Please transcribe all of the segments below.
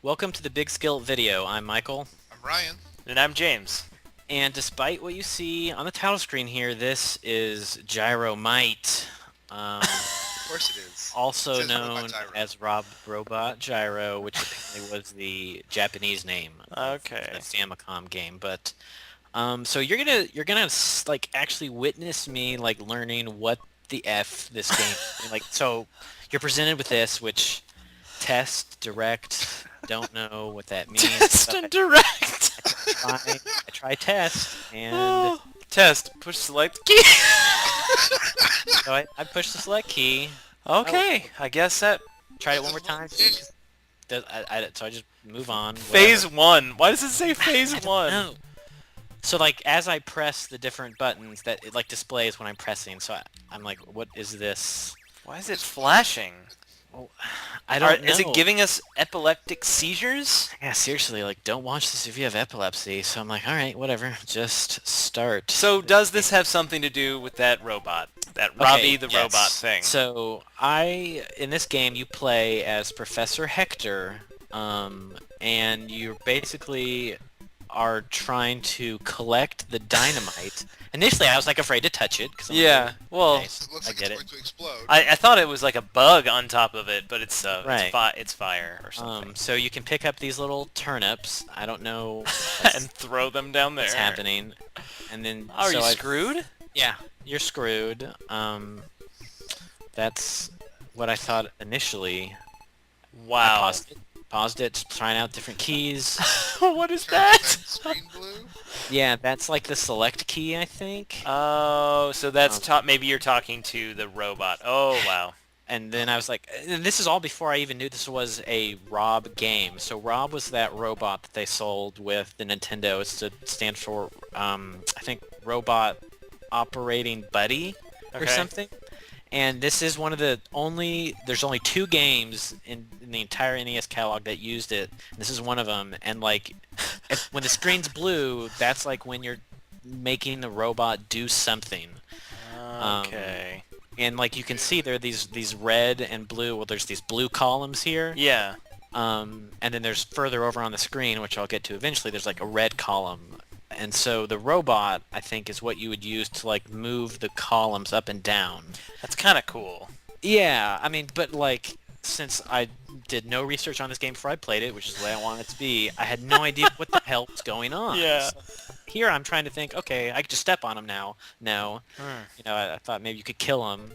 Welcome to the Big Skill video. I'm Michael, I'm Ryan. And I'm James. and despite what you see on the title screen here, this is Gyromite, um, Of course it is. It also says Robot known Gyro. as Robot Gyro, which apparently was the Japanese name of Okay. the Famicom game. But so you're gonna like actually witness me like learning what the f this game like. So you're presented with this, which test direct. Don't know what that means. Test and direct. I try test, and Oh. Test. Push select key. so I pushed the select key, Okay. I guess that tried it one more time, so I just move on. phase whatever. 1. Why does it say I phase don't 1? know. So like as I press the different buttons, that it like displays when I'm pressing. So I'm like, what is this? Why is it flashing? Oh, I don't know. Is it giving us epileptic seizures? Yeah, seriously, like don't watch this if you have epilepsy. So I'm like, all right, whatever, just start. So does this have something to do with that robot? That Okay, Robbie the yes. robot thing? So in this game you play as Professor Hector, and you basically are trying to collect the dynamite. Initially, I was like afraid to touch it because Yeah. Well, okay, It looks I like get it's it. going to explode. I thought it was like a bug on top of it, but it's Right. it's fire or something. So you can pick up these little turnips. I don't know And throw them down there. what's happening, and then Are so you I- screwed? Yeah, you're screwed. That's what I thought initially. I Wow. paused it, trying out different keys. What is Turn that? screen blue. Yeah, that's like the select key, I think. Oh, so that's Um, maybe you're talking to the robot. Oh, wow. And then I was like, and this is all before I even knew this was a Rob game. So Rob was that robot that they sold with the Nintendo. It's to stand for, I think, Robot Operating Buddy or Okay. something. And this is one of the there's only 2 games in the entire NES catalog that used it. This is one of them. And like, when the screen's blue, that's like when you're making the robot do something. Okay. And like you can see there are these red and blue, well there's these blue columns here. Yeah. And then there's further over on the screen, which I'll get to eventually, there's like a red column. And so the robot, I think, is what you would use to like move the columns up and down. That's kind of cool. Yeah, I mean, but like, since I did no research on this game before I played it, which is the way I want it to be, I had no idea what the hell was going on. Yeah. So here I'm trying to think, okay, I could just step on him now. No. Hmm. You know, I thought maybe you could kill him.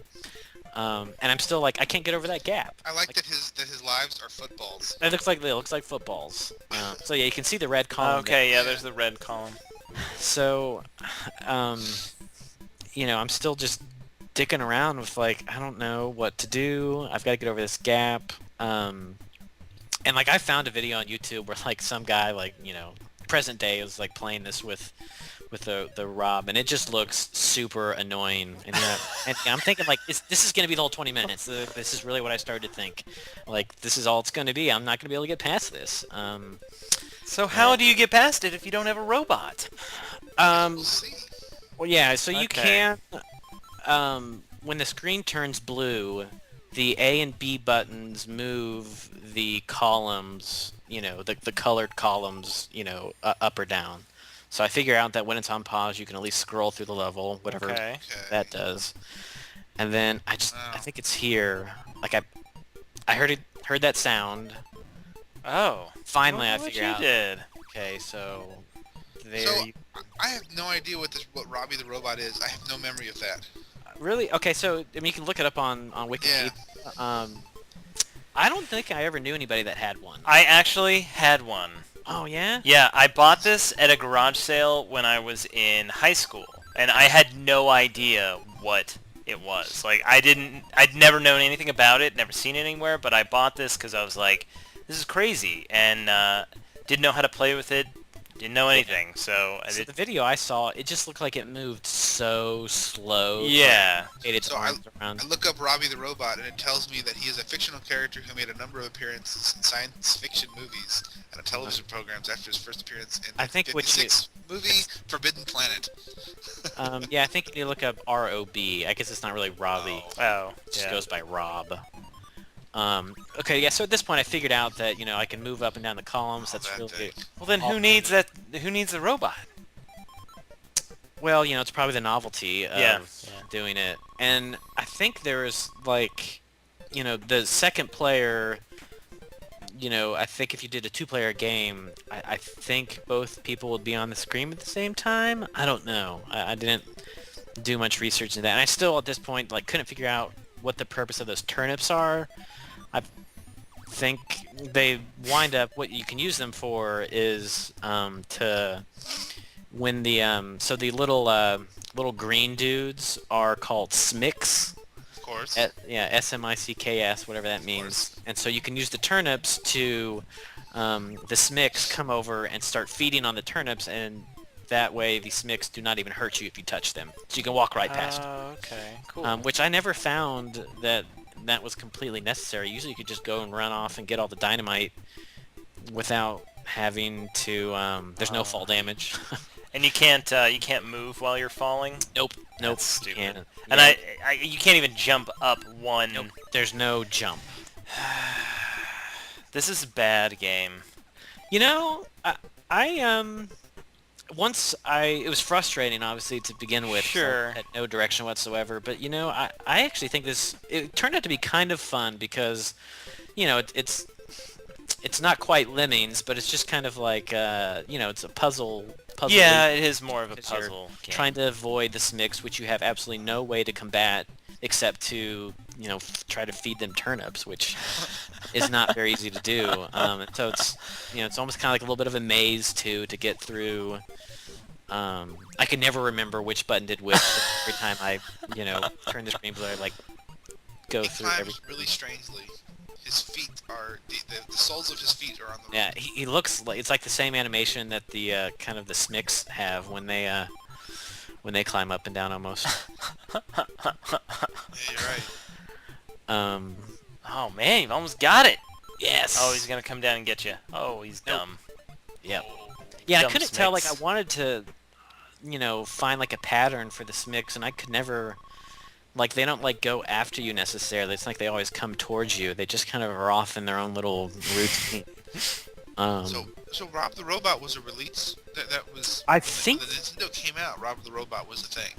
And I'm still like, I can't get over that gap. I like that his lives are footballs. It looks like footballs. So yeah, you can see the red column. Okay, yeah, there's the red column. So, you know, I'm still just dicking around with like, I don't know what to do. I've got to get over this gap. And like I found a video on YouTube where like some guy like, you know, present day was like playing this with the Rob, and it just looks super annoying. And, and I'm thinking like, this is going to be the whole 20 minutes. This is really what I started to think. Like, this is all it's going to be. I'm not going to be able to get past this. So how do you get past it if you don't have a robot? We'll see. Well, yeah, so you Okay. can, when the screen turns blue, the A and B buttons move the columns, you know, the colored columns, you know, up or down. So I figure out that when it's on pause, you can at least scroll through the level, whatever Okay. that does. And then I Wow. think it's here. Like I heard that sound. Oh. Finally, I Look what figure you out. did. Okay, so there. So you, I have no idea what Robbie the robot is. I have no memory of that. Really? Okay, so I mean, you can look it up on Wikipedia. I don't think I ever knew anybody that had one. I actually had one. Oh yeah? Yeah, I bought this at a garage sale when I was in high school, and I had no idea what it was. Like, I'd never known anything about it, never seen it anywhere, but I bought this because I was like, this is crazy, and didn't know how to play with it, didn't know anything, so I So did. the video I saw, it just looked like it moved so slow. Yeah. It its So arms around. I look up Robbie the robot, and it tells me that he is a fictional character who made a number of appearances in science fiction movies and television programs after his first appearance in I think what you- 56 movie Forbidden Planet. Yeah, I think if you look up ROB, I guess it's not really Robbie. Oh. Oh. It just Yeah. goes by Rob. Okay, yeah. So at this point, I figured out that I can move up and down the columns. Oh, That's that really thing. Well, then all- who needs that? Who needs the robot? well. It's probably the novelty of Yeah. doing it, and I think there's like, the second player. I think if you did a two-player game, I think both people would be on the screen at the same time. I don't know. I didn't do much research into that, and I still at this point like couldn't figure out what the purpose of those turnips are. I think they wind up what you can use them for is to when the so the little green dudes are called smicks. Of course. Yeah, SMICKS, whatever that means. And so you can use the turnips to the smicks come over and start feeding on the turnips, and that way the smicks do not even hurt you if you touch them. So you can walk right past. Oh, okay. Cool. Which I never found that was completely necessary. Usually you could just go and run off and get all the dynamite without having to there's no fall damage. And you can't move while you're falling. Nope. That's stupid. Can't. And Yeah. you can't even jump up one. Nope. There's no jump. This is a bad game. I it was frustrating obviously to begin with. Sure. Had no direction whatsoever, but I actually think it turned out to be kind of fun because it's not quite Lemmings, but it's just kind of like it's a puzzle. Yeah, it is more of a because you're puzzle game. trying to avoid the smicks, which you have absolutely no way to combat except to try to feed them turnips, which is not very easy to do. And so it's almost kind of like a little bit of a maze to get through. I can never remember which button did which every time I turn the screen blue. I like go He through climbs every. really strangely. His feet are the soles of his feet are on the Yeah, he looks like it's like the same animation that the kind of the smicks have when they climb up and down almost. Yeah, you're right. Oh man, you've almost got it. Yes. Oh, he's gonna come down and get you. Oh, he's Nope. dumb. Yep. Yeah, I Dumb couldn't tell. Like I smicks. wanted to, find like a pattern for the smicks, and I could never. Like they don't like go after you necessarily. It's like they always come towards you. They just kind of are off in their own little routine. So Rob the Robot was a release. That was. I when think the Nintendo came out. Rob the Robot was a thing.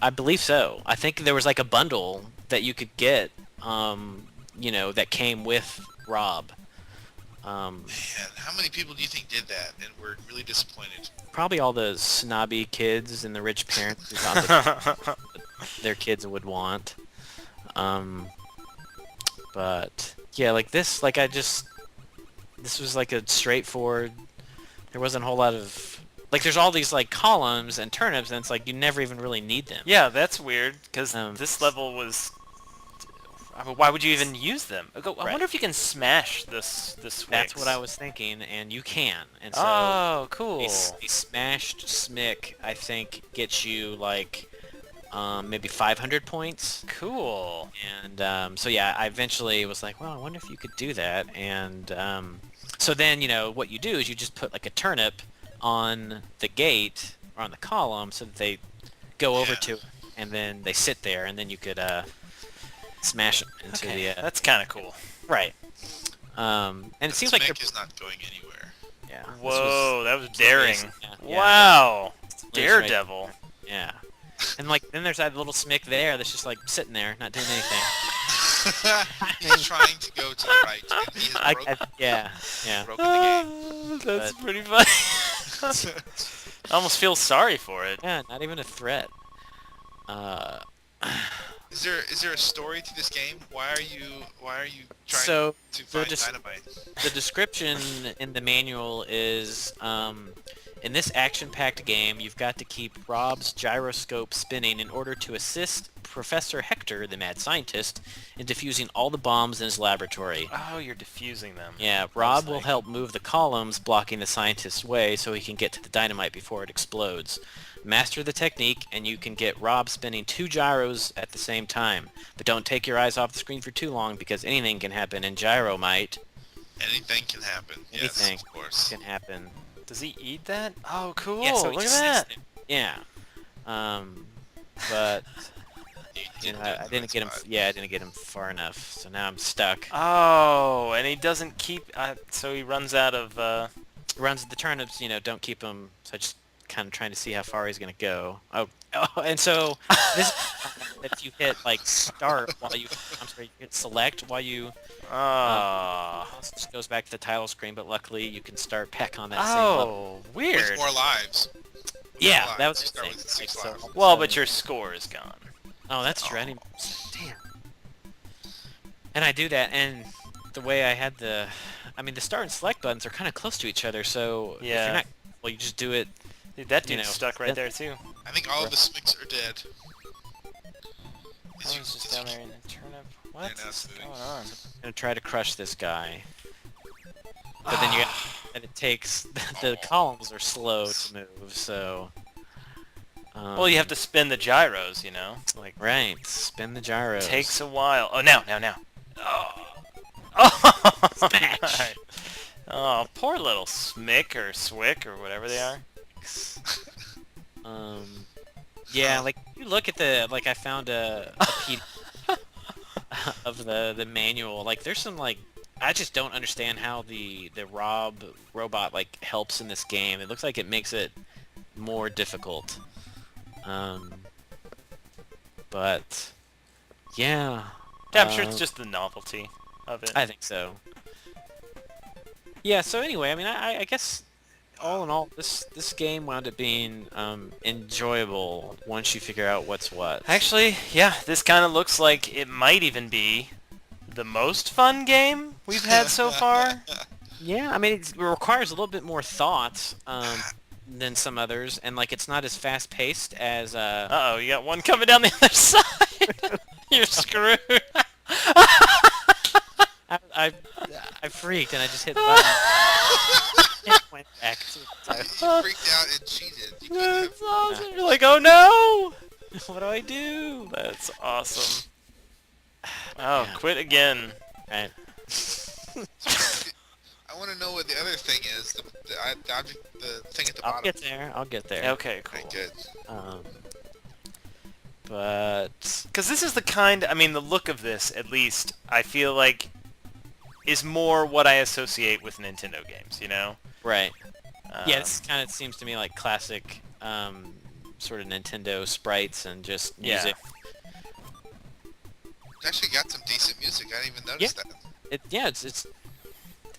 I believe so. I think there was like a bundle that you could get, that came with Rob. Man, how many people do you think did that and were really disappointed? Probably all the snobby kids and the rich parents who thought that their kids would want. But yeah, like this, this was like a straightforward. There wasn't a whole lot of like. There's all these like columns and turnips, and it's like you never even really need them. Yeah, that's weird because Um, this level was. I mean, why would you even use them? I Right. wonder if you can smash this That's Wix. what I was thinking, and you can. And so Oh, cool. a smashed smick, I think, gets you like maybe 500 points. Cool. And so yeah, I eventually was like, well, I wonder if you could do that. And so then what you do is you just put like a turnip on the gate or on the column so that they go over Yeah. to it, and then they sit there, and then you could smash them into Okay, the that's kind of cool. right. And it seems like Smick is not going anywhere. yeah. this Whoa, that was was daring. amazing. Yeah, Wow. right. Daredevil. Yeah. And like then there's that little smick there that's just like sitting there, not doing anything. He's trying to go to the right, and he has Yeah. broken the game. Ah, that's pretty funny. I almost feel sorry for it. Yeah, not even a threat. Is there a story to this game? Why are you trying So to find just- dynamite? the description in the manual is in this action-packed game, you've got to keep Rob's gyroscope spinning in order to assist Professor Hector, the mad scientist, in defusing all the bombs in his laboratory. Oh, you're diffusing them. Yeah, Rob That's will like- help move the columns blocking the scientist's way so he can get to the dynamite before it explodes. Master the technique and you can get Rob spinning 2 gyros at the same time. But don't take your eyes off the screen for too long because anything can happen in Gyromite. Anything can happen. Yes, Anything of course. can happen. Does he eat that? Oh, cool. Yeah, so he Look just at sits that. there. Yeah. But You didn't do it in I the didn't right get him. spot. Yeah, I didn't get him far enough. So now I'm stuck. Oh, and he doesn't keep... so he runs out of... Runs the turnips, don't keep him. So I just kind of trying to see how far he's gonna go. Oh, and so this that if you hit like start while you, I'm sorry, you hit select while you, it just goes back to the title screen. But luckily you can start back on that same level. Oh, With weird. more lives. Yeah, lives. that was You the start thing. with 6 Like, lives. so, Well, but your score is gone. oh, that's true. I didn't, damn. And I do that, and the way I had the, I mean, the start and select buttons are kind of close to each other. So if Yeah. you're not, well, you just do it. Dude, that You dude's know, stuck right there, too. I think all of the Smicks are dead. Oh, he's just down there in the turnip. What Yeah, now is it's moving. going on? I'm gonna try to crush this guy. But then and it takes, the columns are slow to move, so... Well, you have to spin the gyros, you know? Like, Right, spin the gyros. takes a while. Oh, now. Oh! Oh! Smash! Oh, poor little Smick or Swick or whatever they are. Yeah, like, you look at the, like, I found a PDF of the manual. Like, there's some, like, I just don't understand how the robot, like, helps in this game. It looks like it makes it more difficult. But, yeah. Yeah, I'm sure it's just the novelty of it. I think so. Yeah, so anyway, I mean, I guess all in all, this game wound up being enjoyable once you figure out what's what. Actually, yeah, this kind of looks like it might even be the most fun game we've had so far. Yeah, I mean, it requires a little bit more thought than some others, and like it's not as fast paced as Uh-oh, you got one coming down the other side. You're screwed. I freaked and I just hit the button. It went back to the You freaked out and cheated. You couldn't have... That's awesome. You're like, oh no! What do I do? That's awesome. Oh, Yeah. quit again. Right. I want to know what the other thing is. The object, the thing at the I'll bottom. get there. I'll get there. Okay, cool. Okay, good. But Because this is the kind, I mean, the look of this, at least, I feel like, is more what I associate with Nintendo games, you know? right. Yeah, Um, this kind of seems to me like classic sort of Nintendo sprites and just Yeah. music. It's actually got some decent music. I didn't even notice that. It's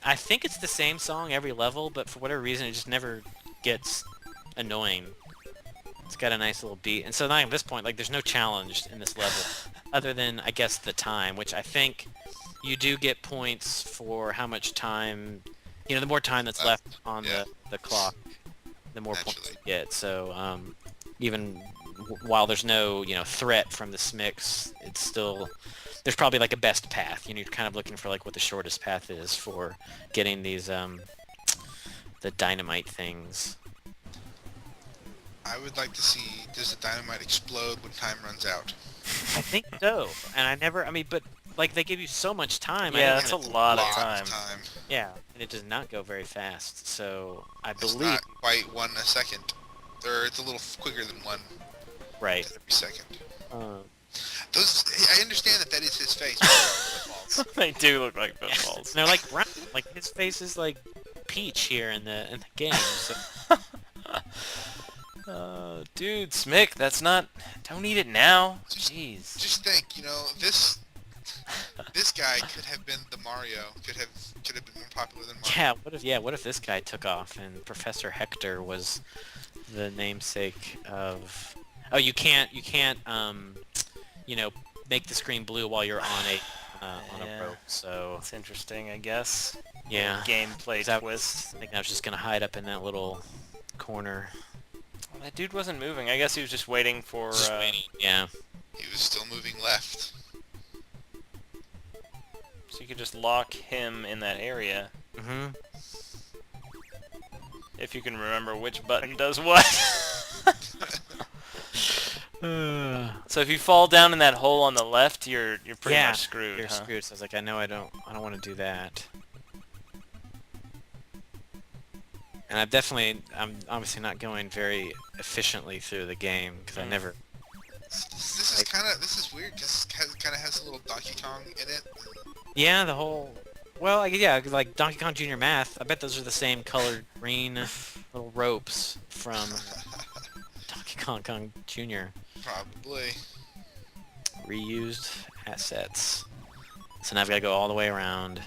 I think it's the same song every level, but for whatever reason it just never gets annoying. It's got a nice little beat. And so now at this point, like, there's no challenge in this level other than, I guess, the time, which I think you do get points for how much time, the more time that's left on yeah. the clock, the more points Naturally. you get. So even while there's no, threat from the Smicks, it's still, there's probably like a best path. You're kind of looking for like what the shortest path is for getting these, the dynamite things. I would like to see, does the dynamite explode when time runs out? I think so. And but like they give you so much time. Yeah, I that's a think lot of Lot time. of time. yeah, and it does not go very fast. So I It's believe not quite 1 a second. Or it's a little quicker than 1 right. every second. Um, I understand that is his face. but they're footballs. They do look like and footballs. they're like brown. Like his face is like peach here in the game. So Dude, Smick, that's not... Don't eat it now. Just- Jeez. Just think, this guy could have been the Mario. Could have been more popular than Mario. what if this guy took off and Professor Hector was the namesake of? Oh, you can't make the screen blue while you're on a Yeah. rope. So That's interesting, I guess. yeah, Gameplay I twist. think I was just gonna hide up in that little corner. Well, that dude wasn't moving. I guess he was just waiting for... Just waiting. Yeah. He was still moving left. So you could just lock him in that area. Mhm. If you can remember which button does what. So if you fall down in that hole on the left, you're pretty much screwed, You're huh? screwed. So I was like, I know I don't want to do that. And I'm obviously not going very efficiently through the game because I never. This is this is weird because it kind of has a little Donkey Kong in it. Yeah, the whole... Well, yeah, like Donkey Kong Jr. Math, I bet those are the same colored green little ropes from Donkey Kong Jr. Probably. Reused assets. So now I've got to go all the way around.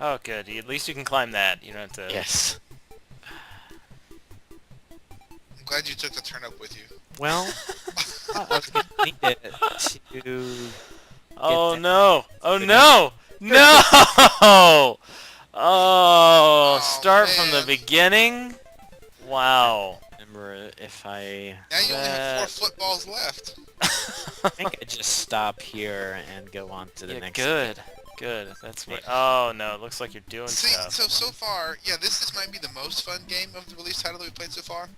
Oh, good. At least you can climb that. You don't have to... Yes. I'm glad you took the turnip with you. Well, I was going to need it to... Oh, that- no! Oh, no! No! Oh, start from the man. beginning? Wow. Remember if I... Now you only have That- 4 footballs left. I think I just stop here and go on to the Yeah, next... good. Good. That's what... Oh, no. It looks like you're doing See, stuff. so far, yeah, this might be the most fun game of the release title that we played so far.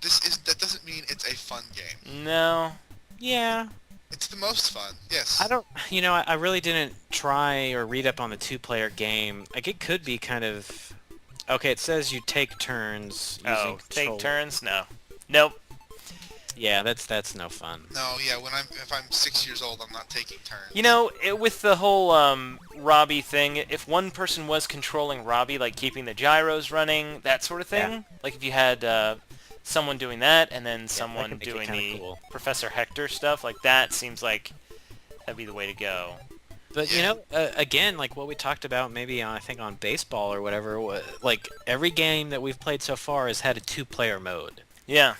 That doesn't mean it's a fun game. No. Yeah. It's the most fun. Yes. I don't... You know, I really didn't try or read up on the two-player game. Like, it could be kind of... Okay, it says you take turns using Oh, take control- turns? No. Nope. Yeah, that's no fun. No, yeah. If I'm 6 years old, I'm not taking turns. You know, with the whole Robbie thing, if one person was controlling Robbie, like keeping the gyros running, that sort of thing, Yeah. like if you had someone doing that and then that someone could make it doing kinda the cool. Professor Hector stuff, like that seems like that'd be the way to go. But Yeah. you know, again, like what we talked about, maybe I think on baseball or whatever. Like every game that we've played so far has had a two-player mode. Yeah.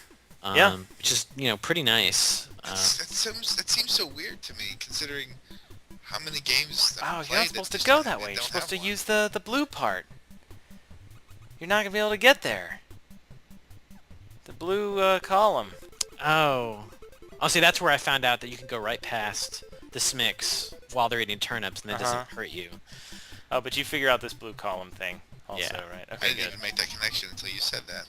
Yeah. Which is pretty nice. It seems so weird to me, considering how many games that Oh, we you're not played supposed to just go don't- that way. You're don't supposed to have one. use the blue part. You're not gonna be able to get there. The blue column. Oh, see, that's where I found out that you can go right past the Smicks while they're eating turnips, and that doesn't hurt you. Oh, but you figure out this blue column thing also, Yeah. right? I Okay, didn't good. even make that connection until you said that.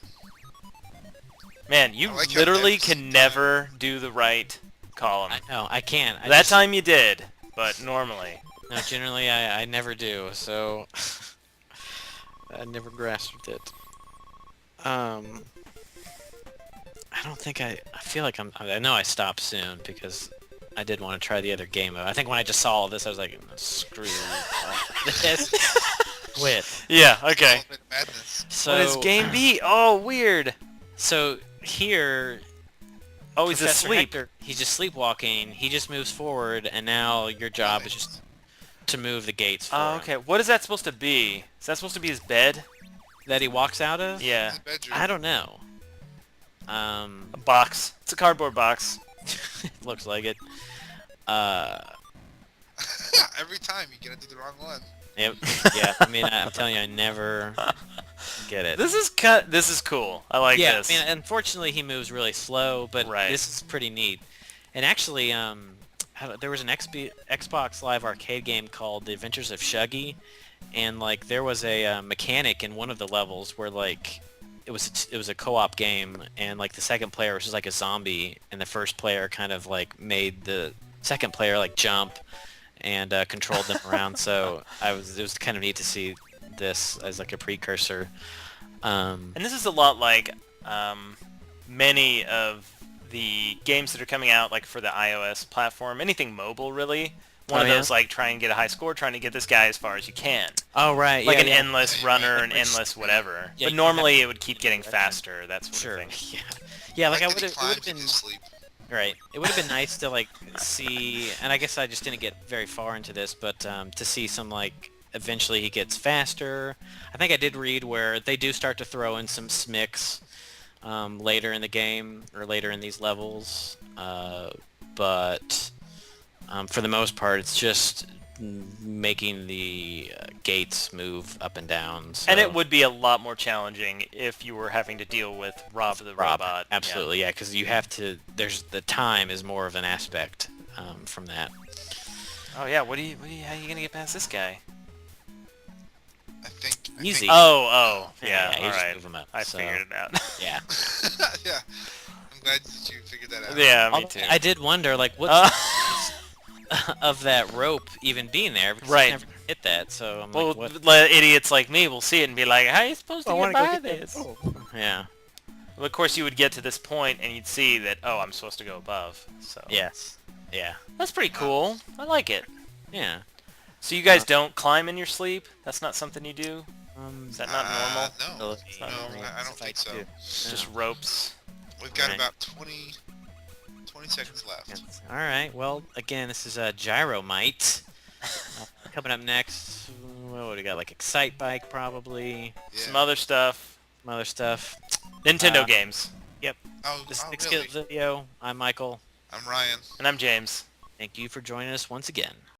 Man, you I like how literally every can time- never do the right column. I know, I can't. I That just- time you did, but normally. No, generally I never do, so I never grasped it. I don't think I feel like I know I stopped soon because I did want to try the other game mode. I think when I just saw all this, I was like, screw this. Quit. Yeah, okay. Ultimate madness. So, What is game B? Oh, weird. So here, Oh, he's Professor asleep. Hector, he's just sleepwalking. He just moves forward, and now your job is just to move the gates for Oh, him. okay. What is that supposed to be? Is that supposed to be his bed? That he walks out of? Yeah. In the bedroom. I don't know. A box. It's a cardboard box. Looks like it. Every time you get into the wrong one. Yeah, I mean, I'm telling you, I never get it. This is cool. I like Yeah, this. I mean, unfortunately, he moves really slow, but Right. this is pretty neat. And actually, there was an Xbox Live Arcade game called The Adventures of Shuggy, and like there was a mechanic in one of the levels where like it was a co-op game, and like the second player was just like a zombie, and the first player kind of like made the second player like jump and controlled them around. So it was kind of neat to see this as like a precursor. And this is a lot like many of the games that are coming out, like for the iOS platform, anything mobile really. One of yeah? those like try and get a high score, trying to get this guy as far as you can. Oh right, Like yeah, an yeah. endless runner, an endless whatever. Yeah, But you normally have- it would keep getting faster, that sort Sure. of thing. Yeah, like I that would he have climbs been in his sleep. right. It would have been nice to like see, and I guess I just didn't get very far into this, but to see some like eventually he gets faster. I think I did read where they do start to throw in some smicks later in the game or later in these levels, but for the most part, it's just making the gates move up and down. So. And it would be a lot more challenging if you were having to deal with Rob the robot. Absolutely, yeah, because you have to. There's the time is more of an aspect from that. Yeah. Oh yeah, how are you gonna get past this guy? I think. Easy. Oh, yeah, you just alright. move 'em up, I so, figured it out. Yeah. Yeah. I'm glad that you figured that out. Yeah, me Although too. I did wonder, like, what's of that rope even being there? Because Right. I never hit that, so I'm Well, like, what? idiots like me will see it and be like, how are you supposed to I get wanna go by get that this? rope. Yeah. Well, of course, you would get to this point and you'd see that, oh, I'm supposed to go above. So Yes. Yeah. that's pretty cool. I like it. Yeah. So you guys don't climb in your sleep? That's not something you do? Is that not normal? No, It's not no, normal. I don't think so. It's just ropes. We've got Right. about 20 seconds left. All right. Well, again, this is Gyromite. Coming up next, what do we got? Like Excite Bike, probably. Yeah. Some other stuff. Some other stuff. Nintendo games. Oh, This is oh, Nick really? Skills Video. I'm Michael. I'm Ryan. And I'm James. Thank you for joining us once again.